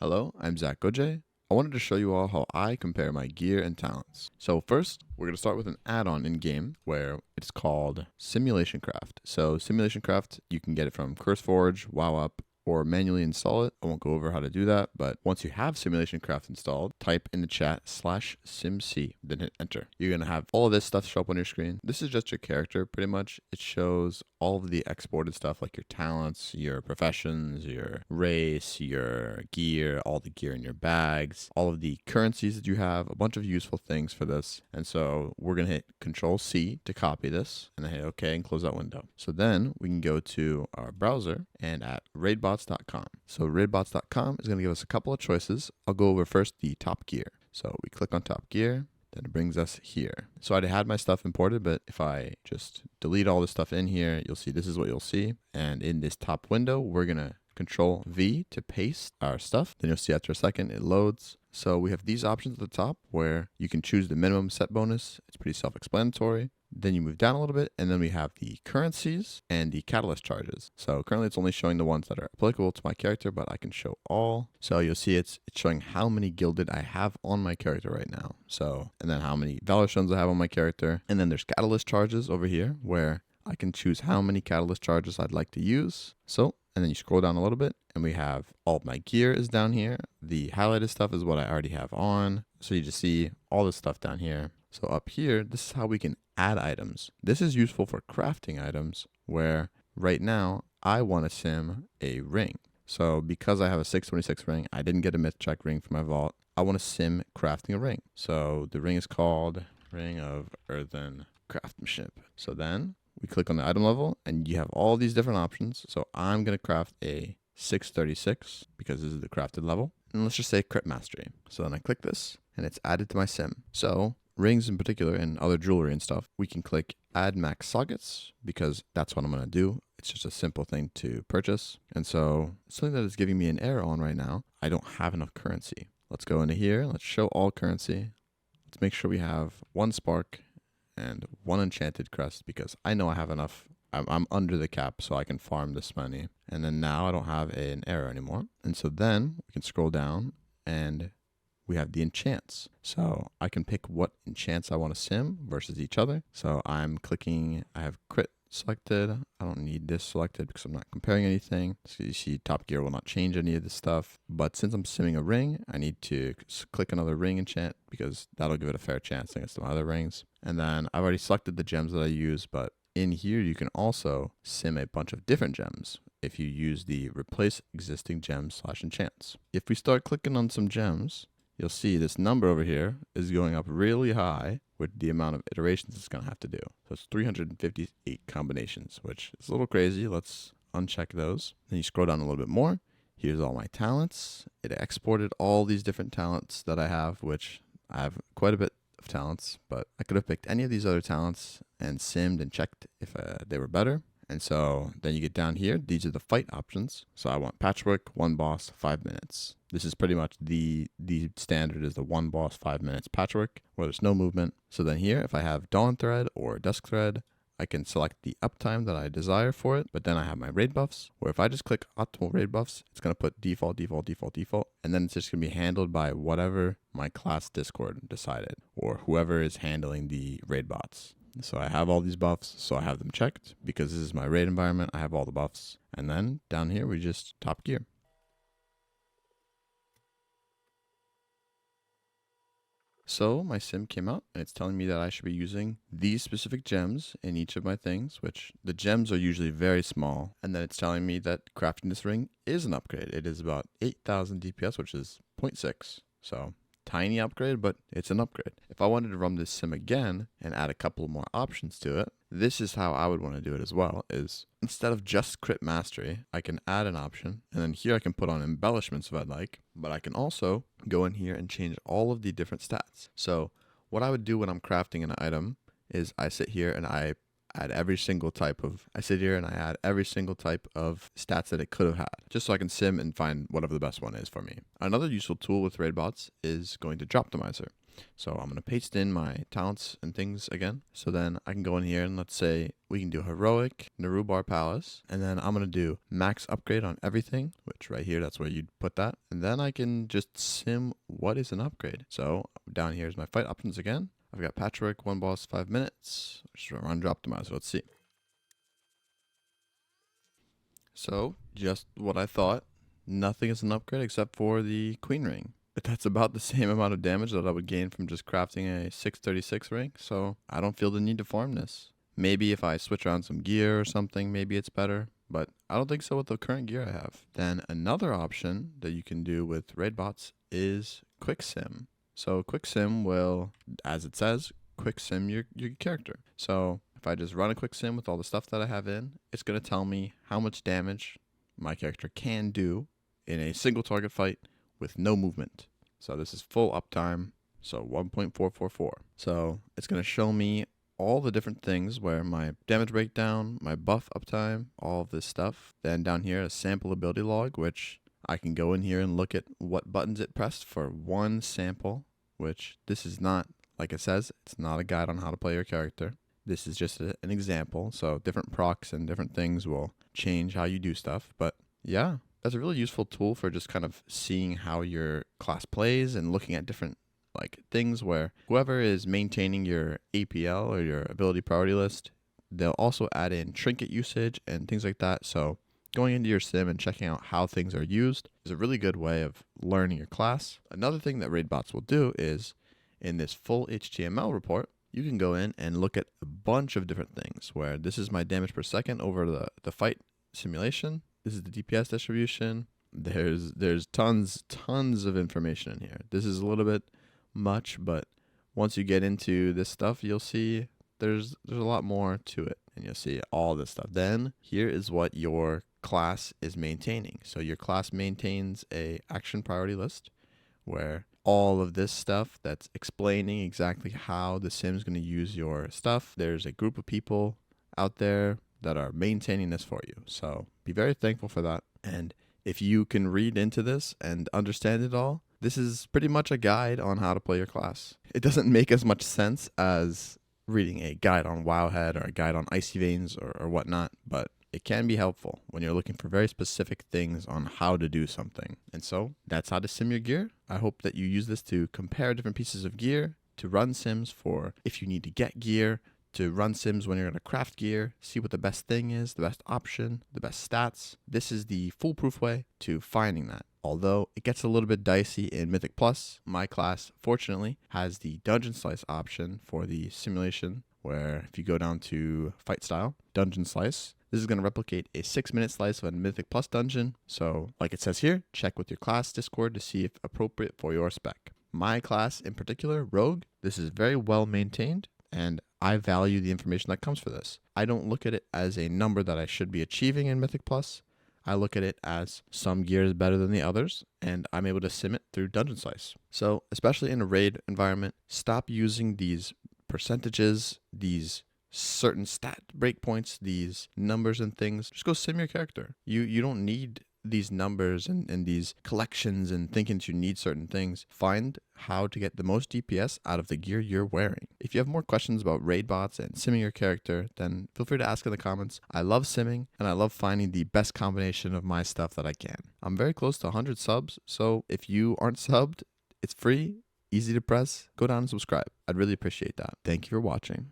Hello, I'm Zach Gojay. I wanted to show you all how I compare my gear and talents. So first, we're going to start with an add-on in-game where it's called Simulation Craft. So Simulation Craft, you can get it from CurseForge, WoW or manually install it. I won't go over how to do that, but once you have Simulation Craft installed, type in the chat /SimC, then hit enter. You're going to have all of this stuff show up on your screen. This is just your character, pretty much. It shows all of the exported stuff like your talents, your professions, your race, your gear, all the gear in your bags, all of the currencies that you have, a bunch of useful things for this. And so we're going to hit Control-C to copy this and then hit OK and close that window. So then we can go to our browser and at raidbots.com. So raidbots.com is going to give us a couple of choices. I'll go over first the top gear. So we click on top gear. Then it brings us here. So I had my stuff imported, but if I just delete all this stuff in here, you'll see this is what you'll see. And in this top window, we're going to Control V to paste our stuff. Then you'll see after a second, it loads. So we have these options at the top where you can choose the minimum set bonus. It's pretty self-explanatory. Then you move down a little bit, and then we have the currencies and the catalyst charges. So currently it's only showing the ones that are applicable to my character, but I can show all. So you'll see it's showing how many gilded I have on my character right now. So, and then how many valor stones I have on my character. And then there's catalyst charges over here where I can choose how many catalyst charges I'd like to use. So, and then you scroll down a little bit and we have all of my gear is down here. The highlighted stuff is what I already have on. So you just see all this stuff down here. So up here, this is how we can add items. This is useful for crafting items where right now I want to sim a ring. So because I have a 626 ring, I didn't get a myth check ring for my vault. I want to sim crafting a ring. So the ring is called Ring of Earthen Craftsmanship. So then we click on the item level and you have all these different options. So I'm going to craft a 636 because this is the crafted level. And let's just say crit mastery. So then I click this and it's added to my sim. So rings in particular and other jewelry and stuff, we can click add max sockets because that's what I'm going to do. It's just a simple thing to purchase. And so something that is giving me an error on right now, I don't have enough currency. Let's go into here. Let's show all currency. Let's make sure we have one spark and one enchanted crest because I know I have enough. I'm under the cap so I can farm this money. And then now I don't have an error anymore. And so then we can scroll down and we have the enchants. So I can pick what enchants I want to sim versus each other. So I'm clicking, I have crit selected. I don't need this selected because I'm not comparing anything. So you see top gear will not change any of this stuff. But since I'm simming a ring, I need to click another ring enchant because that'll give it a fair chance against my other rings. And then I've already selected the gems that I use, but in here you can also sim a bunch of different gems if you use the replace existing gems /enchants. If we start clicking on some gems, you'll see this number over here is going up really high with the amount of iterations it's going to have to do. So it's 358 combinations, which is a little crazy. Let's uncheck those. Then you scroll down a little bit more. Here's all my talents. It exported all these different talents that I have, which I have quite a bit of talents, but I could have picked any of these other talents and simmed and checked if they were better. And so then you get down here, these are the fight options. So I want patchwork, one boss, 5 minutes. This is pretty much the standard is the one boss, 5 minutes patchwork where there's no movement. So then here, if I have dawn thread or dusk thread, I can select the uptime that I desire for it. But then I have my raid buffs where if I just click optimal raid buffs, it's going to put default, default, default, default. And then it's just going to be handled by whatever my class Discord decided or whoever is handling the raid bots. So I have all these buffs, so I have them checked because this is my raid environment. I have all the buffs. And then down here, we just top gear. So my sim came out and it's telling me that I should be using these specific gems in each of my things, which the gems are usually very small. And then it's telling me that crafting this ring is an upgrade. It is about 8,000 DPS, which is 0.6. So tiny upgrade, but it's an upgrade. If I wanted to run this sim again and add a couple more options to it, this is how I would want to do it as well, is instead of just crit mastery, I can add an option, and then here I can put on embellishments if I'd like, but I can also go in here and change all of the different stats. So what I would do when I'm crafting an item is I sit here and I add every single type of, I sit here and I add every single type of stats that it could have had, just so I can sim and find whatever the best one is for me. Another useful tool with raidbots is going to Droptimizer. So I'm going to paste in my talents and things again. So then I can go in here and let's say we can do heroic, Narubar Palace, and then I'm going to do max upgrade on everything, which right here, that's where you'd put that. And then I can just sim what is an upgrade. So down here is my fight options again. I've got patchwork, 1 boss, 5 minutes. Just run Droptimizer. Let's see. So just what I thought. Nothing is an upgrade except for the Queen Ring. But that's about the same amount of damage that I would gain from just crafting a 636 ring. So I don't feel the need to farm this. Maybe if I switch around some gear or something, maybe it's better. But I don't think so with the current gear I have. Then another option that you can do with raidbots is quick sim. So quick sim will, as it says, quick sim your character. So if I just run a quick sim with all the stuff that I have in, it's going to tell me how much damage my character can do in a single target fight with no movement. So this is full uptime, so 1.444. So it's going to show me all the different things where my damage breakdown, my buff uptime, all of this stuff. Then down here, a sample ability log, which I can go in here and look at what buttons it pressed for one sample, which this is not, like it says, it's not a guide on how to play your character. This is just an example. So different procs and different things will change how you do stuff. But yeah, that's a really useful tool for just kind of seeing how your class plays and looking at different like things where whoever is maintaining your APL or your ability priority list, they'll also add in trinket usage and things like that. So going into your sim and checking out how things are used is a really good way of learning your class. Another thing that raidbots will do is in this full HTML report, you can go in and look at a bunch of different things where this is my damage per second over the fight simulation. This is the DPS distribution. There's tons of information in here. This is a little bit much, but once you get into this stuff, you'll see there's a lot more to it, and you'll see all this stuff. Then here is what your class is maintaining. So your class maintains a action priority list where all of this stuff that's explaining exactly how the sim is going to use your stuff. There's a group of people out there that are maintaining this for you. So be very thankful for that. And if you can read into this and understand it all, this is pretty much a guide on how to play your class. It doesn't make as much sense as reading a guide on Wowhead or a guide on Icy Veins or whatnot, but it can be helpful when you're looking for very specific things on how to do something. And so that's how to sim your gear. I hope that you use this to compare different pieces of gear, to run sims for if you need to get gear, to run sims when you're going to craft gear, see what the best thing is, the best option, the best stats. This is the foolproof way to finding that. Although it gets a little bit dicey in Mythic Plus, my class, fortunately, has the Dungeon Slice option for the simulation, where if you go down to Fight Style, Dungeon Slice, this is going to replicate a 6-minute slice of a Mythic Plus dungeon. So, like it says here, check with your class Discord to see if appropriate for your spec. My class in particular, Rogue, this is very well maintained, and I value the information that comes for this. I don't look at it as a number that I should be achieving in Mythic Plus. I look at it as some gear is better than the others, and I'm able to sim it through Dungeon Slice. So, especially in a raid environment, stop using these percentages, these certain stat breakpoints, these numbers and things. Just go sim your character. You don't need these numbers and these collections and thinking that you need certain things. Find how to get the most DPS out of the gear you're wearing. If you have more questions about raid bots and simming your character, then feel free to ask in the comments. I love simming and I love finding the best combination of my stuff that I can. I'm very close to 100 subs, so if you aren't subbed, it's free, easy to press. Go down and subscribe. I'd really appreciate that. Thank you for watching.